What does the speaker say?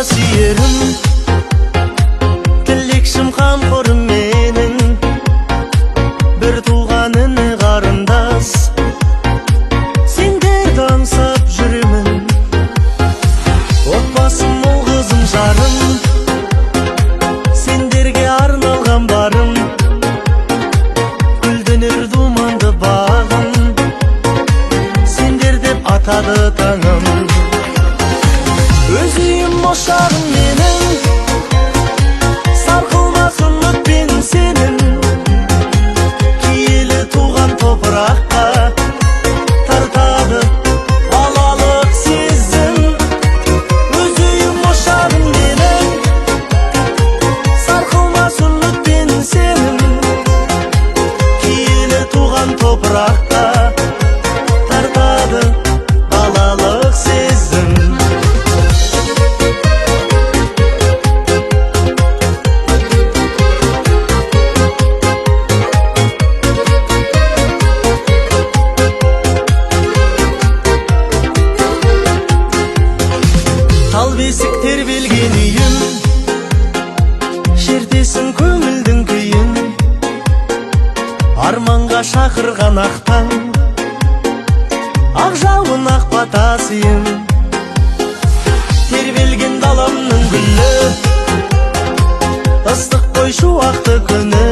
сүйерім, тілекшім қамқорым менің, бір туған іні қарындас, сендерді аңсап жүремін. Отбасым ол қызым жарым, сендерге арналған барым, гүлденер думанды бағым, сендер деп атады таңым. Өз үйім ошағым менің, сарқылмас үмітпен сенің, киелі туған топыраққа тартады балалық сезім. Өз үйім ошағым менің, сарқылмас үмітпен сенің, киелі туған топыраққа тартады балалық сезім. Тал бесік тербелген үйім, шертесің көңілдің күйін, арманға шақырған ақтан, ақ жауын ақ батасыйым. Тербелген даламның гүлі, ыстық қой шуақты күні,